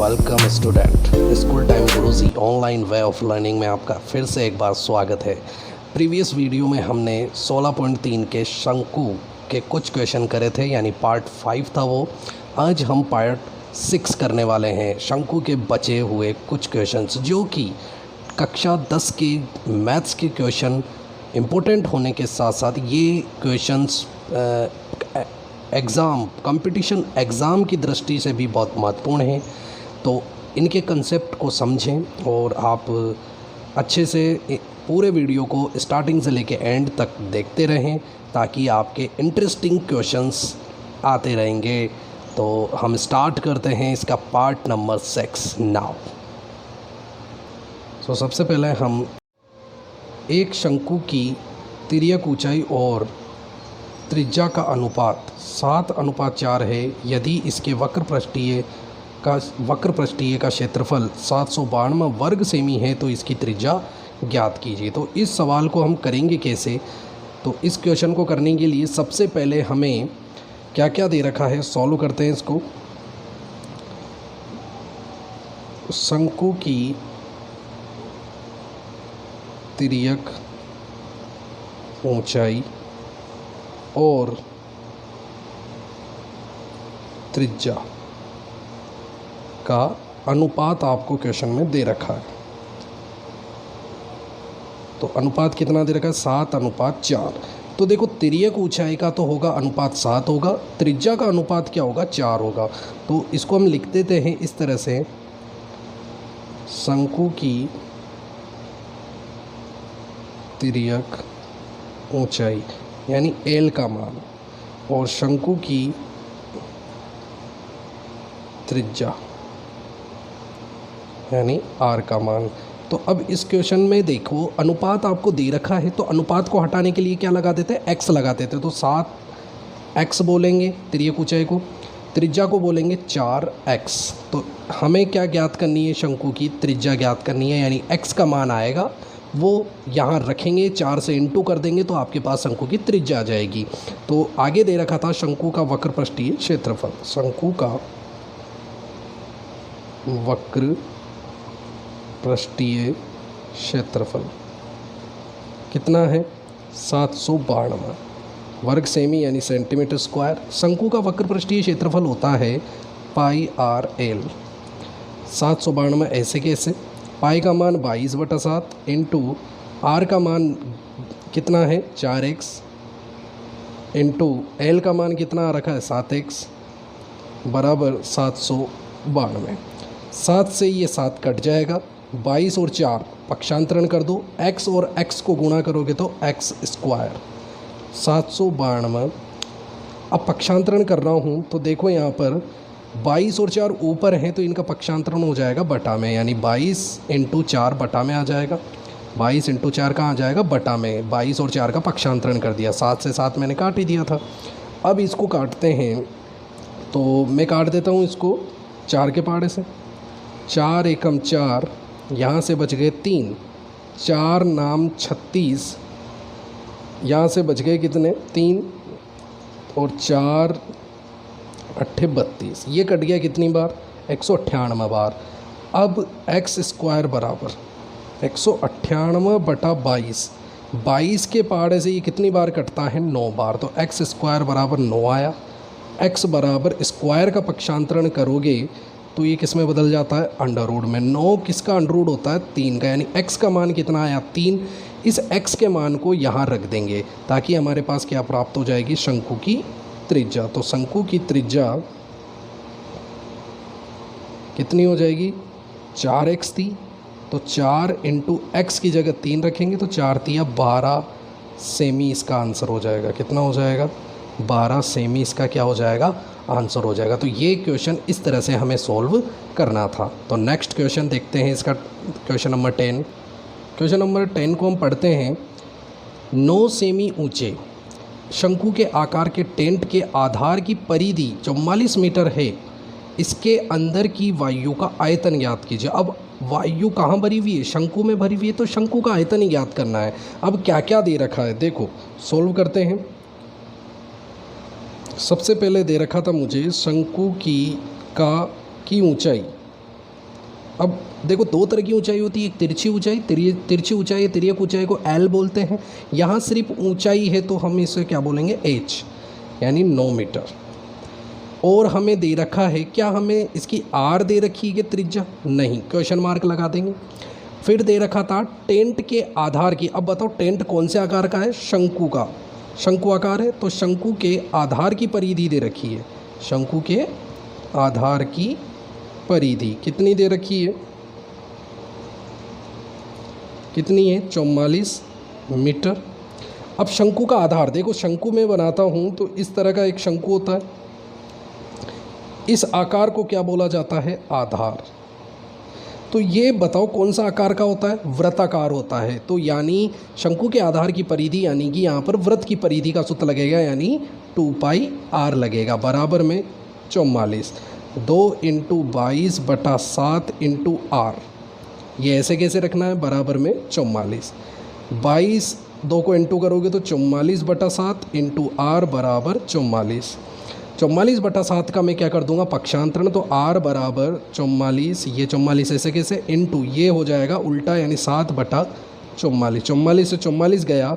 Welcome student. School time Guruji online way of learning में आपका फिर से एक बार स्वागत है। प्रीवियस वीडियो में हमने 16.3 के शंकु के कुछ क्वेश्चन करे थे, यानी पार्ट 5 था वो। आज हम पार्ट 6 करने वाले हैं, शंकु के बचे हुए कुछ क्वेश्चंस, जो कि कक्षा 10 के मैथ्स के क्वेश्चन इम्पोर्टेंट होने के साथ साथ ये क्वेश्चंस एग्ज़ाम कंपटीशन एग्ज़ाम की दृष्टि से भी बहुत महत्वपूर्ण है। तो इनके कंसेप्ट को समझें और आप अच्छे से पूरे वीडियो को स्टार्टिंग से लेके एंड तक देखते रहें, ताकि आपके इंटरेस्टिंग क्वेश्चंस आते रहेंगे। तो हम स्टार्ट करते हैं इसका पार्ट नंबर 6 नाउ। सो सबसे पहले हम एक शंकु की तिर्यक ऊंचाई और त्रिज्या का अनुपात 7:4 है। यदि इसके वक्र पृष्ठीय का क्षेत्रफल 752 वर्ग सेमी है तो इसकी त्रिज्या ज्ञात कीजिए। तो इस सवाल को हम करेंगे कैसे? तो इस क्वेश्चन को करने के लिए सबसे पहले हमें क्या क्या दे रखा है सॉल्व करते हैं इसको। शंकु की तिर्यक ऊंचाई और त्रिज्या का अनुपात आपको क्वेश्चन में दे रखा है। तो अनुपात कितना दे रखा है? 7:4। तो देखो, तिर्यक ऊंचाई का तो होगा अनुपात 7 होगा, त्रिज्या का अनुपात क्या होगा? 4 होगा। तो इसको हम लिख देते हैं इस तरह से, शंकु की तिर्यक ऊंचाई यानी L का मान और शंकु की त्रिज्या यानी R का मान। तो अब इस क्वेश्चन में देखो, अनुपात आपको दे रखा है, तो अनुपात को हटाने के लिए क्या लगा देते हैं? X लगा देते हैं। तो 7x बोलेंगे तिर्यक ऊंचाई को, त्रिज्या को बोलेंगे 4x। तो हमें क्या ज्ञात करनी है? शंकु की त्रिज्या ज्ञात करनी है, यानी x का मान आएगा वो यहाँ रखेंगे, 4 से इंटू कर देंगे तो आपके पास शंकु की त्रिज्या आ जाएगी। तो आगे दे रखा था शंकु का वक्र पृष्ठीय क्षेत्रफल। शंकु का वक्र पृष्ठीय क्षेत्रफल कितना है? 752 वर्ग सेमी यानी सेंटीमीटर स्क्वायर। शंकु का वक्र पृष्ठीय क्षेत्रफल होता है πr/l। 752 ऐसे कैसे? पाई का मान 22/7 इंटू आर का मान कितना है? 4x इंटू एल का मान कितना आ रखा है? 7x बराबर 752। 7 से ये 7 कट जाएगा, 22 और 4 पक्षांतरण कर दो, x और x को गुणा करोगे तो x स्क्वायर 752। अब पक्षांतरण कर रहा हूँ तो देखो यहाँ पर 22 और 4 ऊपर हैं तो इनका पक्षांतरण हो जाएगा बटा में, यानी 22 × 4 बटा में आ जाएगा। 22 × 4 कहाँ आ जाएगा? बटा में। 22 और 4 का पक्षांतरण कर दिया, 7 से 7 मैंने काट ही दिया था। अब इसको काटते हैं, तो मैं काट देता हूँ इसको 4 के पहाड़े से। 4 एकम 4, यहाँ से बच गए 3, 4 नाम 36, यहाँ से बच गए कितने? 3 और 4 8 32। ये कट गया कितनी बार? 198 बार। अब x स्क्वायर बराबर 198 बटा 22। 22 के पहाड़े से ये कितनी बार कटता है? 9 बार। तो x स्क्वायर बराबर 9 आया। x बराबर स्क्वायर का पक्षांतरण करोगे तो ये किस में बदल जाता है? अंडर रूट में। 9 किसका अंडर रूट होता है? 3 का, यानी x का मान कितना आया? 3। इस x के मान को यहाँ रख देंगे ताकि हमारे पास क्या प्राप्त हो जाएगी? शंकु की त्रिज्या। तो शंकु की त्रिज्या कितनी हो जाएगी? 4x थी, तो 4 × x की जगह 3 रखेंगे तो 4 तिया 12 सेमी इसका आंसर हो जाएगा। कितना हो जाएगा? 12 सेमी इसका क्या हो जाएगा? आंसर हो जाएगा। तो ये क्वेश्चन इस तरह से हमें सॉल्व करना था। तो नेक्स्ट क्वेश्चन देखते हैं, इसका क्वेश्चन नंबर 10। क्वेश्चन नंबर 10 को हम पढ़ते हैं। 9 सेमी ऊंचे शंकु के आकार के टेंट के आधार की परिधि 44 मीटर है। इसके अंदर की वायु का आयतन ज्ञात कीजिए। अब वायु कहाँ भरी हुई है? शंकु में भरी हुई है, तो शंकु का आयतन ही ज्ञात करना है। अब क्या क्या दे रखा है देखो, सॉल्व करते हैं। सबसे पहले दे रखा था मुझे शंकु की ऊंचाई अब देखो दो तरह की ऊंचाई होती है, एक तिरछी ऊंचाई, तिरछी ऊंचाई, तिर्यक ऊंचाई को एल बोलते हैं। यहाँ सिर्फ ऊंचाई है तो हम इसे क्या बोलेंगे, एच, यानी 9 मीटर। और हमें दे रखा है, क्या हमें इसकी आर दे रखी है त्रिज्या, नहीं, क्वेश्चन मार्क लगा देंगे। फिर दे रखा था टेंट के आधार की। अब बताओ टेंट कौन से आकार का है, शंकु का, शंकु आकार है, तो शंकु के आधार की परिधि दे रखी है। शंकु के आधार की परिधि कितनी दे रखी है, कितनी है, 44 मीटर। अब शंकु का आधार देखो, शंकु में बनाता हूँ तो इस तरह का एक शंकु होता है, इस आकार को क्या बोला जाता है, आधार। तो ये बताओ कौन सा आकार का होता है, वृत्ताकार होता है। तो यानी शंकु के आधार की परिधि, यानी कि यहाँ पर वृत्त की परिधि का सूत्र लगेगा, यानी 2πr लगेगा, बराबर में 44, 2 × 22/7 × r। ये ऐसे कैसे रखना है, बराबर में 44, 22 2 को इंटू करोगे तो 44/7 × r बराबर 44। 44/7 का मैं क्या कर दूंगा, पक्षांतरण, तो r बराबर 44, ये 44 ऐसे कैसे, इंटू ये हो जाएगा उल्टा, यानी 7/44। 44 से 44 गया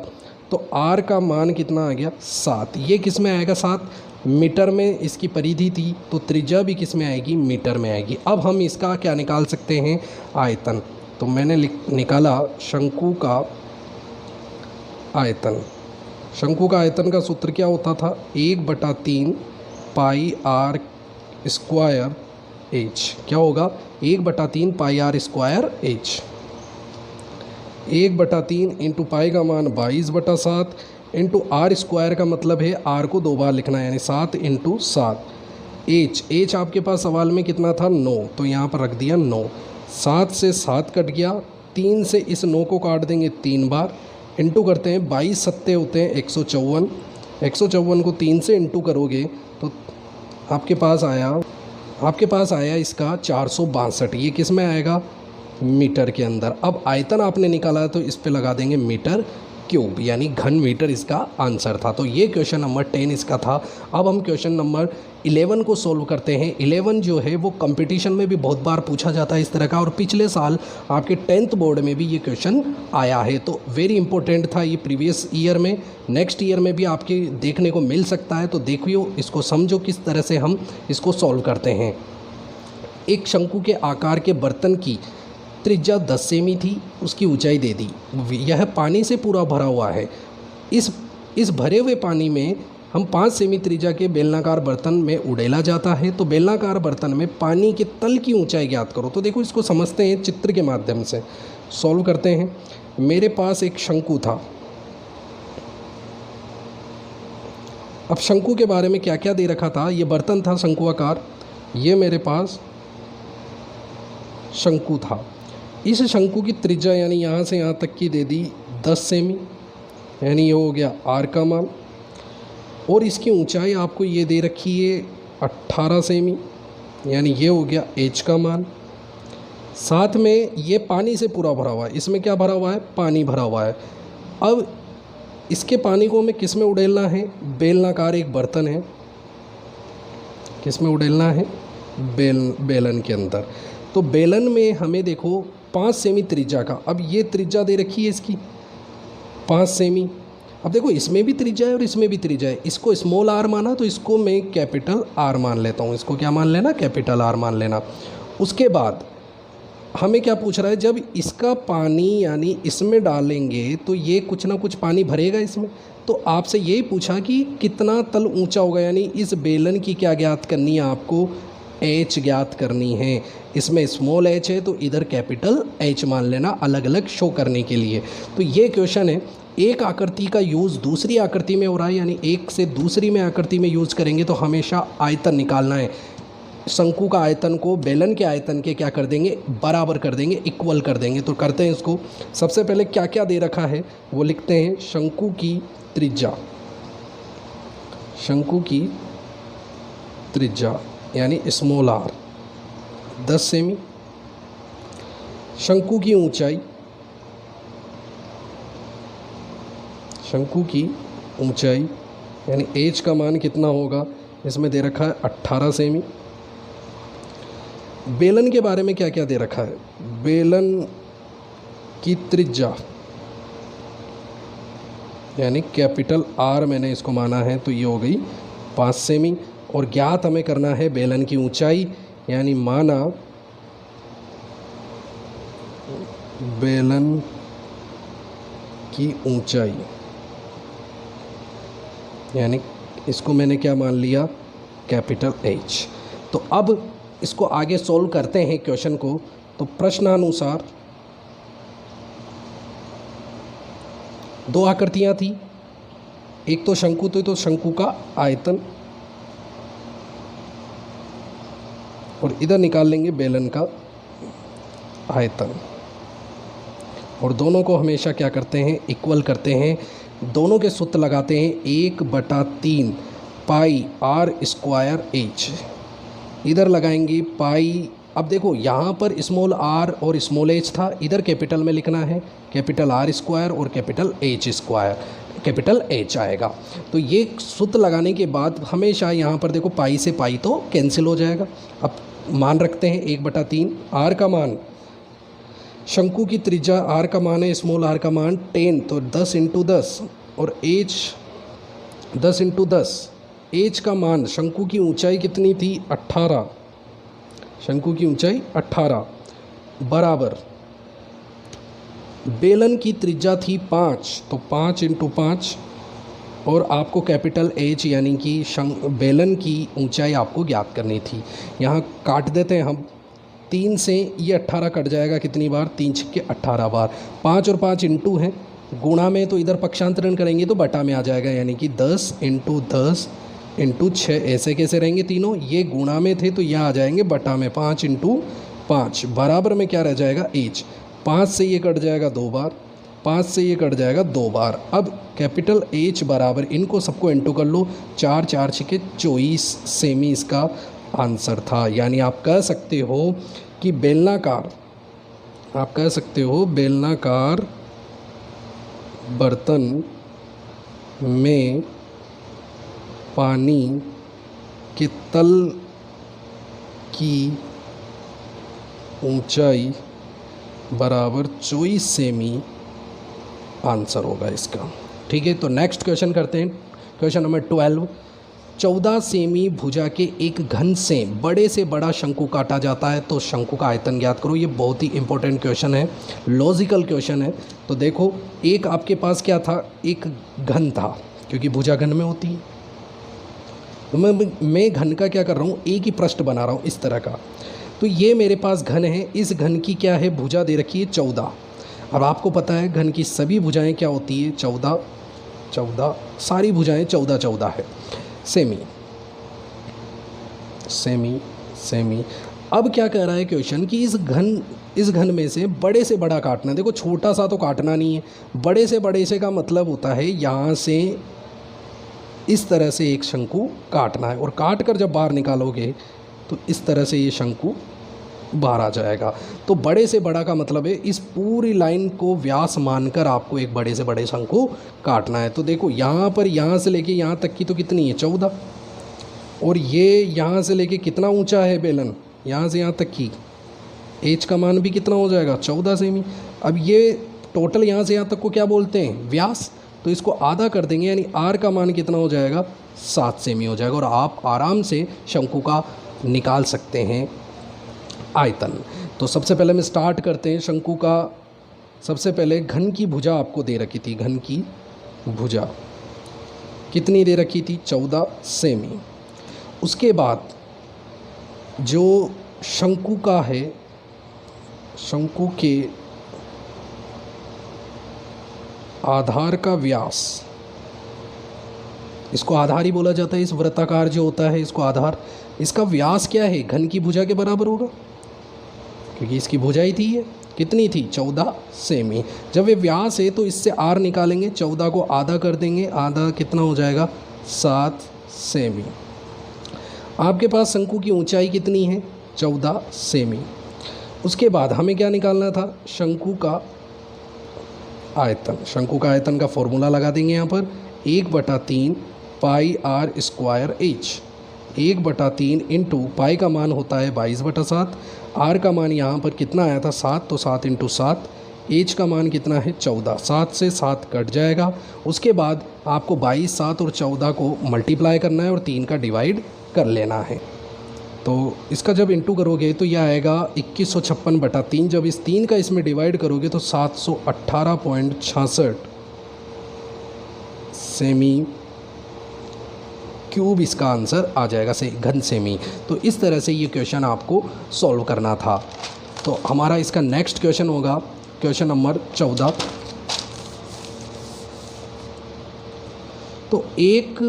तो r का मान कितना आ गया, 7। ये किस में आएगा, 7 मीटर में इसकी परिधि थी, तो त्रिज्या भी किस में आएगी, मीटर में आएगी। अब हम इसका क्या निकाल सकते हैं, आयतन। तो मैंने निकाला शंकु का आयतन। शंकु का आयतन का सूत्र क्या होता था, 1/3 πr² h। क्या होगा, 1/3 πr² h। 1/3 इंटू पाई का मान 22/7 इंटू r² का मतलब है r को 2 बार लिखना है, यानी 7 × 7। h आपके पास सवाल में कितना था, 9, तो यहाँ पर रख दिया 9। 7 से 7 कट गया, 3 से इस 9 को काट देंगे 3 बार, इंटू करते हैं, 22 सत्ते होते हैं 154। 154 को 3 से इंटू करोगे तो आपके पास आया इसका 462। ये किस में आएगा, मीटर के अंदर। अब आयतन आपने निकाला तो इस पे लगा देंगे मीटर क्यूब, यानी घन मीटर इसका आंसर था। तो ये क्वेश्चन नंबर 10 इसका था। अब हम क्वेश्चन नंबर 11 को सॉल्व करते हैं। 11 जो है वो कंपटीशन में भी बहुत बार पूछा जाता है इस तरह का, और पिछले साल आपके 10th बोर्ड में भी ये क्वेश्चन आया है, तो वेरी इंपॉर्टेंट था ये प्रीवियस ईयर में। नेक्स्ट ईयर में भी आपके देखने को मिल सकता है, तो देखियो, इसको समझो किस तरह से हम इसको सॉल्व करते हैं। एक शंकु के आकार के बर्तन की त्रिज्या 10 सेमी थी, उसकी ऊंचाई दे दी। यह पानी से पूरा भरा हुआ है। इस भरे हुए पानी में हम 5 सेमी त्रिज्या के बेलनाकार बर्तन में उड़ेला जाता है। तो बेलनाकार बर्तन में पानी के तल की ऊंचाई ज्ञात करो। तो देखो इसको समझते हैं, चित्र के माध्यम से सॉल्व करते हैं। मेरे पास एक शंकु था। अब शंकु के बारे में क्या क्या दे रखा था, ये बर्तन था शंकुआकार, ये मेरे पास शंकु था। इस शंकु की त्रिज्या यानी यहाँ से यहाँ तक की दे दी 10 सेमी, यानी ये हो गया r का मान, और इसकी ऊंचाई आपको ये दे रखी है 18 सेमी, यानी ये हो गया h का मान। साथ में ये पानी से पूरा भरा हुआ है, इसमें क्या भरा हुआ है, पानी भरा हुआ है। अब इसके पानी को हमें किस में उड़ेलना है, बेलनाकार एक बर्तन है, किस में उड़ेलना है, बेलन के अंदर। तो बेलन में हमें देखो 5 सेमी त्रिज्या का, अब ये त्रिज्या दे रखी है इसकी 5 सेमी। अब देखो इसमें भी त्रिज्या है और इसमें भी त्रिज्या है, इसको स्मॉल r माना तो इसको मैं कैपिटल R मान लेता हूँ। इसको क्या मान लेना, कैपिटल R मान लेना। उसके बाद हमें क्या पूछ रहा है, जब इसका पानी यानी इसमें डालेंगे तो ये कुछ ना कुछ पानी भरेगा इसमें। तो आपसे यही पूछा कि कितना तल ऊंचा होगा, यानी इस बेलन की क्या ज्ञात करनी है आपको, h ज्ञात करनी है। इसमें स्मॉल h है तो इधर कैपिटल H मान लेना, अलग अलग शो करने के लिए। तो ये क्वेश्चन है, एक आकृति का यूज़ दूसरी आकृति में हो रहा है, यानी एक से दूसरी में आकृति में यूज़ करेंगे तो हमेशा आयतन निकालना है। शंकु का आयतन को बेलन के आयतन के क्या कर देंगे, बराबर कर देंगे, इक्वल कर देंगे। तो करते हैं इसको। सबसे पहले क्या क्या दे रखा है वो लिखते हैं। शंकु की त्रिज्या, शंकु की त्रिज्या यानी स्मॉल r 10 सेमी। शंकु की ऊंचाई, शंकु की ऊंचाई यानी h का मान कितना होगा, इसमें दे रखा है 18 सेमी। बेलन के बारे में क्या क्या दे रखा है। बेलन की त्रिज्या यानी कैपिटल आर मैंने इसको माना है, तो ये हो गई 5 सेमी। और ज्ञात हमें करना है बेलन की ऊंचाई, यानी माना बेलन की ऊंचाई, यानी इसको मैंने क्या मान लिया, कैपिटल एच। तो अब इसको आगे सॉल्व करते हैं क्वेश्चन को। तो प्रश्नानुसार 2 आकृतियां थी, एक तो शंकु थी, तो शंकु का आयतन, और इधर निकाल लेंगे बेलन का आयतन। और दोनों को हमेशा क्या करते हैं, इक्वल करते हैं। दोनों के सूत्र लगाते हैं 1/3 पाई आर स्क्वायर एच। इधर लगाएंगे पाई। अब देखो यहाँ पर स्मॉल आर और स्मॉल एच था, इधर कैपिटल में लिखना है, कैपिटल आर स्क्वायर और capital H square, capital H आएगा। तो ये सूत्र लगाने के बाद हमेशा यहाँ पर देखो पाई से पाई तो कैंसिल हो जाएगा। अब मान रखते हैं 1/3। आर का मान, शंकु की त्रिज्या आर का मान है, स्मॉल आर का मान 10, तो 10 × 10, और एच 10 × 10। एच का मान, शंकु की ऊंचाई कितनी थी, 18, शंकु की ऊंचाई 18, बराबर बेलन की त्रिज्या थी 5, तो 5 × 5, और आपको कैपिटल एच यानी कि बेलन की ऊंचाई आपको ज्ञात करनी थी। यहाँ काट देते हैं हम, 3 से ये 18 कट जाएगा कितनी बार, 3 × 18 बार। 5 और 5 इंटू हैं, गुणा में तो इधर पक्षांतरण करेंगे तो बटा में आ जाएगा, यानी कि 10 × 10 × 6। ऐसे कैसे रहेंगे तीनों, ये गुणा में थे तो यहाँ आ जाएंगे बटा में, 5 × 5, बराबर में क्या रह जाएगा, एच। 5 से ये कट जाएगा 2 बार, 5 से ये कट जाएगा 2 बार। अब कैपिटल एच बराबर, इनको सबको इंटू कर लो, 4 4 × 24 सेमी इसका आंसर था। यानी आप कह सकते हो कि बेलनाकार, आप कह सकते हो बेलनाकार बर्तन में पानी के तल की ऊंचाई बराबर 24 सेमी आंसर होगा इसका। ठीक है, तो नेक्स्ट क्वेश्चन करते हैं। Question number 12। 14 सेमी भुजा के एक घन से बड़े से बड़ा शंकु काटा जाता है तो शंकु का आयतन ज्ञात करो। ये बहुत ही इंपॉर्टेंट क्वेश्चन है, लॉजिकल क्वेश्चन है। तो देखो, एक आपके पास क्या था, एक घन था, क्योंकि भुजा घन में होती है। तो मैं घन का क्या कर रहा हूँ, एक ही पृष्ठ बना रहा हूँ इस तरह का। तो ये मेरे पास घन है, इस घन की क्या है, भुजा दे रखी है 14। और आपको पता है घन की सभी भुजाएं क्या होती है, 14 14, सारी भुजाएं 14 14 है। Semi semi semi. अब क्या कह रहा है क्वेश्चन कि इस घन में से बड़े से बड़ा काटना है। देखो, छोटा सा तो काटना नहीं है, बड़े से का मतलब होता है यहाँ से इस तरह से एक शंकु काटना है, और काट कर जब बाहर निकालोगे तो इस तरह से ये शंकु बाहर आ जाएगा। तो बड़े से बड़ा का मतलब है इस पूरी लाइन को व्यास मानकर आपको एक बड़े से बड़े शंकु काटना है। तो देखो, यहाँ पर यहाँ से लेके यहाँ तक की तो कितनी है, 14, और ये यहाँ से लेके कितना ऊंचा है बेलन, यहाँ से यहाँ तक की, एच का मान भी कितना हो जाएगा, 14 सेमी। अब ये टोटल यहाँ से यहाँ तक को क्या बोलते हैं, व्यास। तो इसको आधा कर देंगे, यानी आर का मान कितना हो जाएगा, 7 सेमी हो जाएगा, और आप आराम से शंकु का निकाल सकते हैं आयतन। तो सबसे पहले हम स्टार्ट करते हैं शंकु का। सबसे पहले घन की भुजा आपको दे रखी थी, घन की भुजा कितनी दे रखी थी, 14 सेमी। उसके बाद जो शंकु का है, शंकु के आधार का व्यास, इसको आधार ही बोला जाता है, इस वृत्ताकार जो होता है इसको आधार। इसका व्यास क्या है, घन की भुजा के बराबर होगा, क्योंकि इसकी भुजा ही थी, ये कितनी थी, 14 सेमी। जब ये व्यास है तो इससे आर निकालेंगे, 14 को आधा कर देंगे, आधा कितना हो जाएगा, 7 सेमी। आपके पास शंकु की ऊंचाई कितनी है, 14 सेमी। उसके बाद हमें क्या निकालना था, शंकु का आयतन। शंकु का आयतन का फॉर्मूला लगा देंगे यहाँ पर, 1/3 pi r square h. 1/3 into pi का मान होता है 22/7, आर का मान यहाँ पर कितना आया था 7, तो 7 इंटू 7, एच का मान कितना है 14, 7 से 7 कट जाएगा। उसके बाद आपको 22, 7 और 14 को मल्टीप्लाई करना है और 3 का डिवाइड कर लेना है। तो इसका जब इंटू करोगे तो यह आएगा 2156/3। जब इस 3 का इसमें डिवाइड करोगे तो 718.66 सेमी क्यूब इसका आंसर आ जाएगा, से घन सेमी। तो इस तरह से ये क्वेश्चन आपको सॉल्व करना था। तो हमारा इसका नेक्स्ट क्वेश्चन होगा क्वेश्चन नंबर 14। तो एक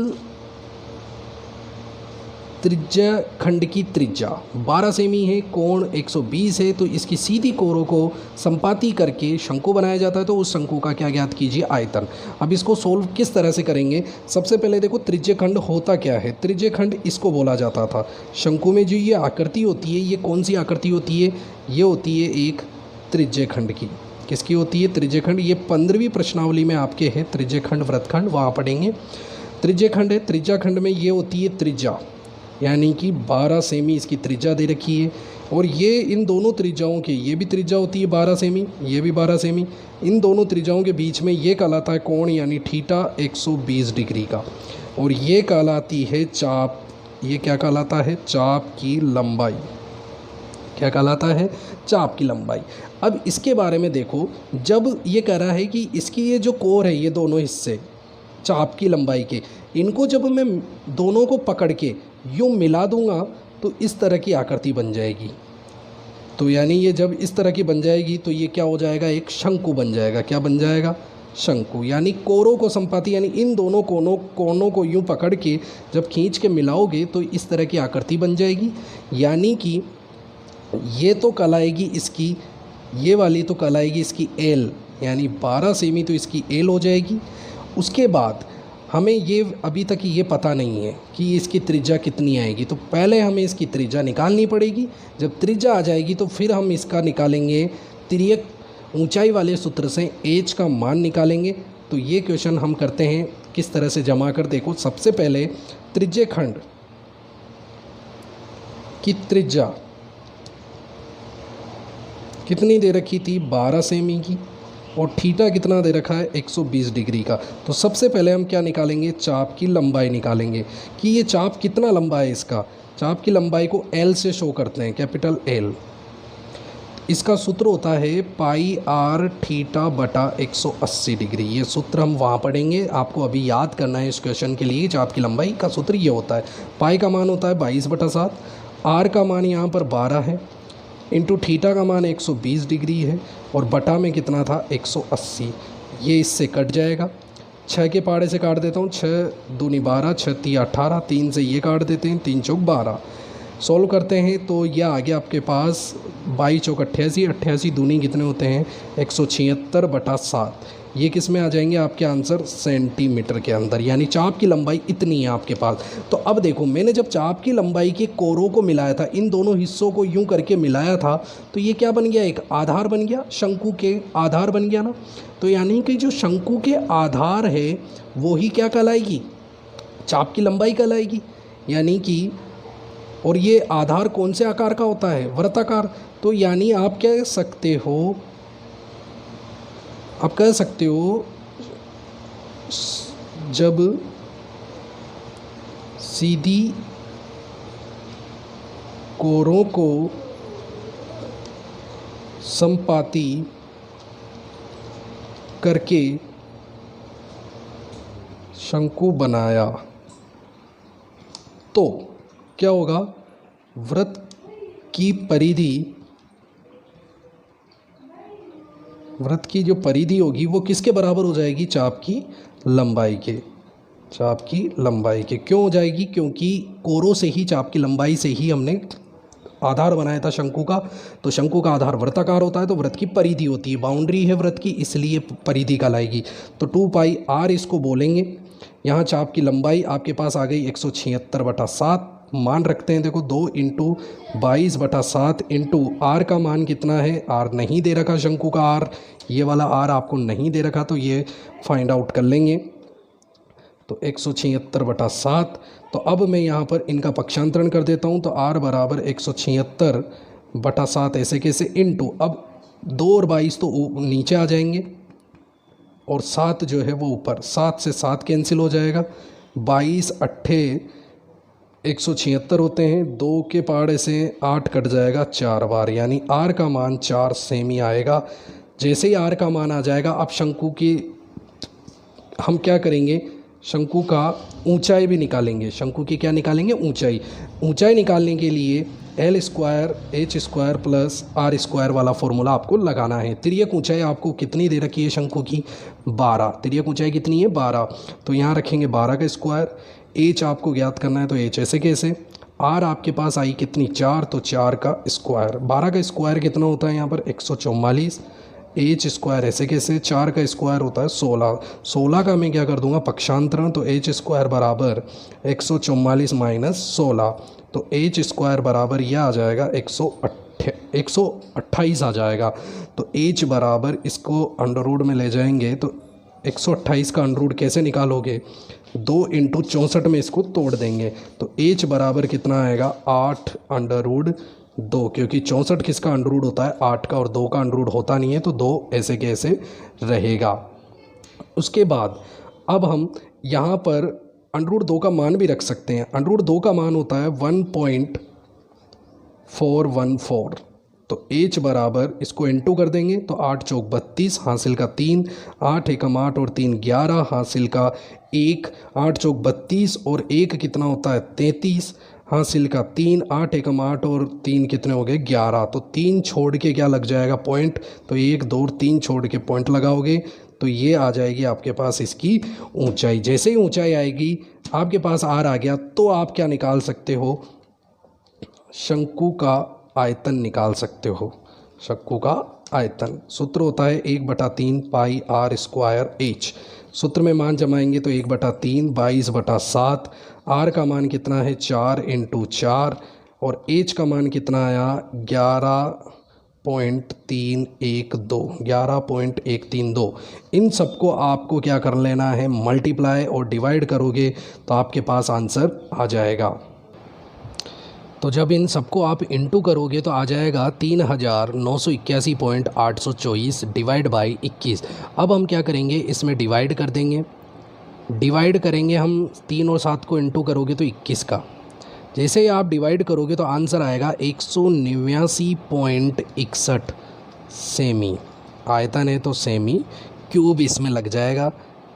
त्रिज्या खंड की त्रिज्या 12 सेमी है, कोण 120 है, तो इसकी सीधी कोरों को संपाती करके शंकु बनाया जाता है। तो उस शंकु का क्या ज्ञात कीजिए, आयतन। अब इसको सोल्व किस तरह से करेंगे, सबसे पहले देखो त्रिज्य खंड होता क्या है। त्रिज्य खंड इसको बोला जाता था। शंकु में जो ये आकृति होती है, ये कौन सी आकृति होती है, ये होती है एक त्रिज्य खंड की। किसकी होती है, त्रिज्य खंड। ये 15वीं प्रश्नावली में आपके है त्रिज्य खंड वृत्तखंड, वहाँ पढ़ेंगे। त्रिज्य खंड है, त्रिज्या खंड में ये होती है त्रिज्या, यानी कि 12 सेमी इसकी त्रिज्या दे रखी है। और ये इन दोनों त्रिज्याओं के, ये भी त्रिज्या होती है 12 सेमी, ये भी 12 सेमी। इन दोनों त्रिज्याओं के बीच में ये कहलाता है कोण, यानी थीटा 120 डिग्री का। और ये कहलाती है चाप। ये क्या कहलाता है, चाप की लंबाई। क्या कहलाता है, चाप की लंबाई। अब इसके बारे में देखो, जब ये कह रहा है कि इसकी ये जो कोर है, ये दोनों हिस्से चाप की लंबाई के, इनको जब मैं दोनों को पकड़ के यूँ मिला दूंगा तो इस तरह की आकृति बन जाएगी। तो यानी ये जब इस तरह की बन जाएगी तो ये क्या हो जाएगा, एक शंकु बन जाएगा। क्या बन जाएगा, शंकु। यानी कोरों को संपाती, यानी इन दोनों कोनों को यूँ पकड़ के जब खींच के मिलाओगे तो इस तरह की आकृति बन जाएगी। यानी कि ये तो कहलाएगी इसकी, ये वाली तो कहलाएगी इसकी एल, यानी 12 सेमी तो इसकी एल हो जाएगी। उसके बाद हमें ये अभी तक ये पता नहीं है कि इसकी त्रिज्या कितनी आएगी, तो पहले हमें इसकी त्रिज्या निकालनी पड़ेगी। जब त्रिज्या आ जाएगी तो फिर हम इसका निकालेंगे तिर्यक ऊंचाई वाले सूत्र से एच का मान निकालेंगे। तो ये क्वेश्चन हम करते हैं किस तरह से जमा कर। देखो, सबसे पहले त्रिज्य खंड की त्रिज्या कितनी दे रखी थी, 12 सेमी की, और थीटा कितना दे रखा है, 120 डिग्री का। तो सबसे पहले हम क्या निकालेंगे, चाप की लंबाई निकालेंगे कि ये चाप कितना लंबा है। इसका चाप की लंबाई को एल से शो करते हैं, कैपिटल एल। इसका सूत्र होता है पाई आर थीटा बटा 180 डिग्री। ये सूत्र हम वहाँ पढ़ेंगे, आपको अभी याद करना है इस क्वेश्चन के लिए। चाप की लंबाई का सूत्र ये होता है, पाई का मान होता है 22/7, आर का मान यहाँ पर 12 है, इंटू थीटा का मान 120 डिग्री है, और बटा में कितना था 180। ये इससे कट जाएगा, 6 के पहाड़े से काट देता हूँ, 6 दूनी 12, 6 3 18, 3 से ये काट देते हैं, 3 चौक 12। सॉल्व करते हैं तो यह आ गया आपके पास 22 चौक 88, 88 दूनी कितने होते हैं 176/7। ये किस में आ जाएंगे आपके आंसर, सेंटीमीटर के अंदर। यानी चाप की लंबाई इतनी है आपके पास। तो अब देखो, मैंने जब चाप की लंबाई के कोरों को मिलाया था, इन दोनों हिस्सों को यूं करके मिलाया था, तो ये क्या बन गया, एक आधार बन गया, शंकु के आधार बन गया ना। तो यानी कि जो शंकु के आधार है वो ही क्या कहलाएगी, चाप की लंबाई कहलाएगी। यानी कि, और ये आधार कौन से आकार का होता है, वृत्ताकार। तो यानी आप क्या सकते हो, आप कह सकते हो जब सीधी कोरों को संपाती करके शंकु बनाया तो क्या होगा, वृत्त की परिधि, वृत्त की जो परिधि होगी वो किसके बराबर हो जाएगी, चाप की लंबाई के। चाप की लंबाई के क्यों हो जाएगी, क्योंकि कोरों से ही, चाप की लंबाई से ही हमने आधार बनाया था शंकु का। तो शंकु का आधार वृत्ताकार होता है, तो वृत्त की परिधि होती है, बाउंड्री है वृत्त की, इसलिए परिधि कहलाएगी। तो 2 पाई आर इसको बोलेंगे। यहाँ चाप की लंबाई आपके पास आ गई 176/7, मान रखते हैं। देखो 2 इंटू 22/7 इंटू आर का मान कितना है, आर नहीं दे रखा शंकु का आर, ये वाला आर आपको नहीं दे रखा, तो ये फाइंड आउट कर लेंगे। तो 176/7। तो अब मैं यहाँ पर इनका पक्षांतरण कर देता हूँ, तो r बराबर 176/7 ऐसे कैसे इंटू, अब 2 और 22 तो नीचे आ जाएंगे और 7 जो है वो ऊपर, 7 से 7 कैंसिल हो जाएगा, 22 अट्ठे 176 होते हैं, 2 के पहाड़े से 8 कट जाएगा 4 बार, यानी r का मान 4 सेमी आएगा। जैसे ही r का मान आ जाएगा, अब शंकु की हम क्या करेंगे, शंकु का ऊंचाई भी निकालेंगे। शंकु की क्या निकालेंगे, ऊंचाई। ऊंचाई निकालने के लिए L square H square plus R square वाला फॉर्मूला आपको लगाना है। तिर्यक ऊंचाई आपको कितनी दे रखी है शंकु की, 12। तिर्यक ऊंचाई कितनी है, 12। तो यहाँ रखेंगे 12 का स्क्वायर। H आपको ज्ञात करना है, तो H ऐसे कैसे, R आपके पास आई कितनी, 4, तो 4 का स्क्वायर। 12 का स्क्वायर कितना होता है यहाँ पर, 144। H स्क्वायर ऐसे कैसे, 4 का स्क्वायर होता है 16। 16 का मैं क्या कर दूंगा, पक्षांतरण, तो H स्क्वायर बराबर 144 माइनस 16, तो H स्क्वायर बराबर यह आ जाएगा 128 आ जाएगा। तो H बराबर, इसको अंडर रूट में ले जाएंगे, तो 128 का अंडर रूट कैसे निकालोगे, 2 × 64 में इसको तोड़ देंगे, तो H बराबर कितना आएगा, 8 अंडर रूट 2, क्योंकि 64 किसका अंडर रूट होता है, 8 का, और 2 का अंडर रूट होता नहीं है, तो 2 ऐसे कैसे रहेगा। उसके बाद अब हम यहाँ पर अंडर रूट 2 का मान भी रख सकते हैं। अंडर रूट 2 का मान होता है 1.414, तो H बराबर, इसको इंटू कर देंगे, तो 8 चौक 32, हासिल का 3, 8 एकम 8 और 3 11, हासिल का 1, 8 चौक 32 और 1 कितना होता है 33, हासिल का 3, 8 एकम 8 और 3 कितने हो गए 11, तो 3 छोड़ के क्या लग जाएगा पॉइंट, तो 1 2 और 3 छोड़ के पॉइंट लगाओगे, तो ये आ जाएगी आपके पास इसकी ऊंचाई। जैसे ही ऊंचाई आएगी, आपके पास r आ गया, तो आप क्या निकाल सकते हो, शंकु का आयतन निकाल सकते हो। शंकु का आयतन सूत्र होता है 1/3 पाई r स्क्वायर h। सूत्र में मान जमाएंगे तो 1/3 22/7। r का मान कितना है, 4 × 4, और h का मान कितना आया, 11.132। इन सबको आपको क्या कर लेना है, मल्टीप्लाई और डिवाइड करोगे तो आपके पास आंसर आ जाएगा। तो जब इन सबको आप इंटू करोगे तो आ जाएगा 3981.824 डिवाइड बाई 21। अब हम क्या करेंगे, इसमें डिवाइड कर देंगे। डिवाइड करेंगे हम, 3 और 7 को इंटू करोगे तो 21 का। जैसे ही आप डिवाइड करोगे तो आंसर आएगा 189.61 सेमी। आयतन है तो सेमी क्यूब इसमें लग जाएगा,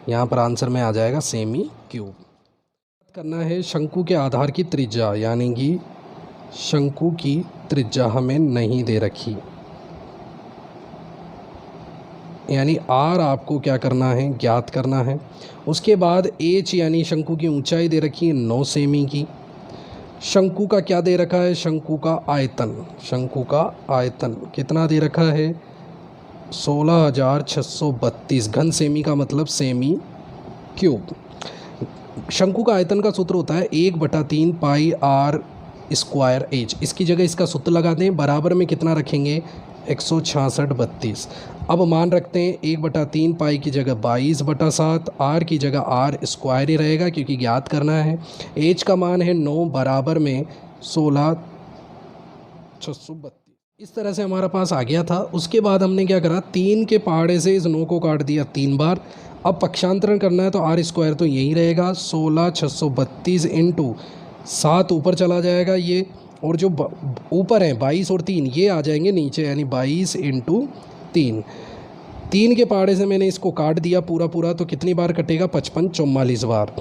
यहाँ पर आंसर में आ जाएगा सेमी क्यूब। करना है शंकु के आधार की त्रिज्या, यानी कि शंकु की त्रिज्या हमें नहीं दे रखी, यानी r आपको क्या करना है, ज्ञात करना है। उसके बाद h यानी शंकु की ऊंचाई दे रखी है 9 सेमी की। शंकु का क्या दे रखा है, शंकु का आयतन। शंकु का आयतन कितना दे रखा है, 16,632 घन सेमी, का मतलब सेमी क्यूब। शंकु का आयतन का सूत्र होता है 1/3 पाई r स्क्वायर h। इसकी जगह इसका सूत्र लगा दें, बराबर में कितना रखेंगे, 166/32। अब मान रखते हैं 1/3 पाई की जगह 22/7, r की जगह r स्क्वायर ही रहेगा क्योंकि ज्ञात करना है। h का मान है 9, बराबर में 16,632। इस तरह से हमारा पास आ गया था। उसके बाद हमने क्या करा, 3 के पहाड़े से इस 9 को काट दिया 3 बार। अब पक्षांतरण करना है तो r स्क्वायर तो यही रहेगा, 16,632 इंटू 7 ऊपर चला जाएगा ये, और जो ऊपर है 22 और 3 ये आ जाएंगे नीचे, यानी 22 इंटू 3। 3 के पहाड़े से मैंने इसको काट दिया पूरा, तो कितनी बार कटेगा, 55 44 बार।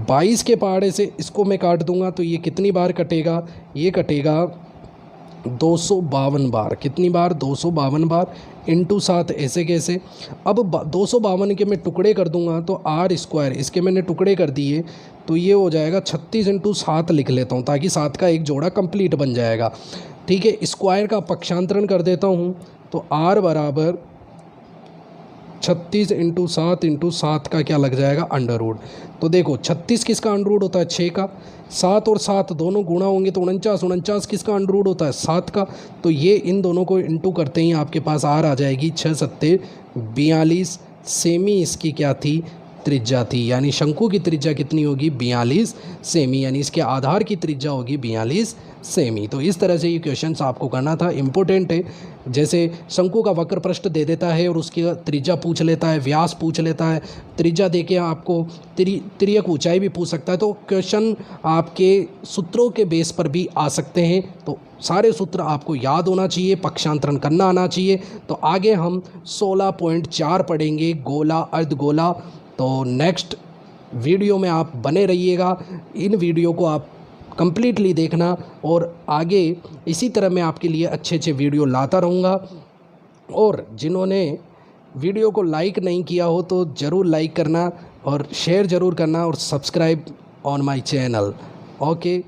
22 के पहाड़े से इसको मैं काट दूंगा तो ये कितनी बार कटेगा, ये कटेगा 252 बार। कितनी बार, 252 बार इंटू 7 ऐसे कैसे। अब 252 के मैं टुकड़े कर दूंगा तो r स्क्वायर, इसके मैंने टुकड़े कर दिए तो ये हो जाएगा 36 × 7 लिख लेता हूँ ताकि 7 का एक जोड़ा कंप्लीट बन जाएगा। ठीक है, स्क्वायर का पक्षांतरण कर देता हूँ तो r बराबर 36 × 7 × 7 का क्या लग जाएगा, अंडर रूट। तो देखो 36 किसका अंडर रूट होता है, 6 का। 7 और 7 दोनों गुणा होंगे तो 49 किसका अंडर रूट होता है, 7 का। तो ये इन दोनों को इंटू करते ही आपके पास r आ जाएगी 6 × 7 = 42 सेमी। इसकी क्या थी, त्रिज्या थी, यानी शंकु की त्रिज्या कितनी होगी 42 सेमी, यानी इसके आधार की त्रिज्या होगी 42 सेमी। तो इस तरह से ये क्वेश्चंस आपको करना था, इम्पोर्टेंट है। जैसे शंकु का वक्र पृष्ठ दे देता है और उसकी त्रिज्या पूछ लेता है, व्यास पूछ लेता है, त्रिज्या देके आपको तिर्यक ऊंचाई भी पूछ सकता है। तो क्वेश्चन आपके सूत्रों के बेस पर भी आ सकते हैं, तो सारे सूत्र आपको याद होना चाहिए, पक्षांतरण करना आना चाहिए। तो आगे हम 16.4 पढ़ेंगे, गोला अर्धगोला। तो नेक्स्ट वीडियो में आप बने रहिएगा, इन वीडियो को आप कंप्लीटली देखना, और आगे इसी तरह मैं आपके लिए अच्छे अच्छे वीडियो लाता रहूँगा। और जिन्होंने वीडियो को लाइक नहीं किया हो तो ज़रूर लाइक करना और शेयर ज़रूर करना और subscribe on my channel. Okay.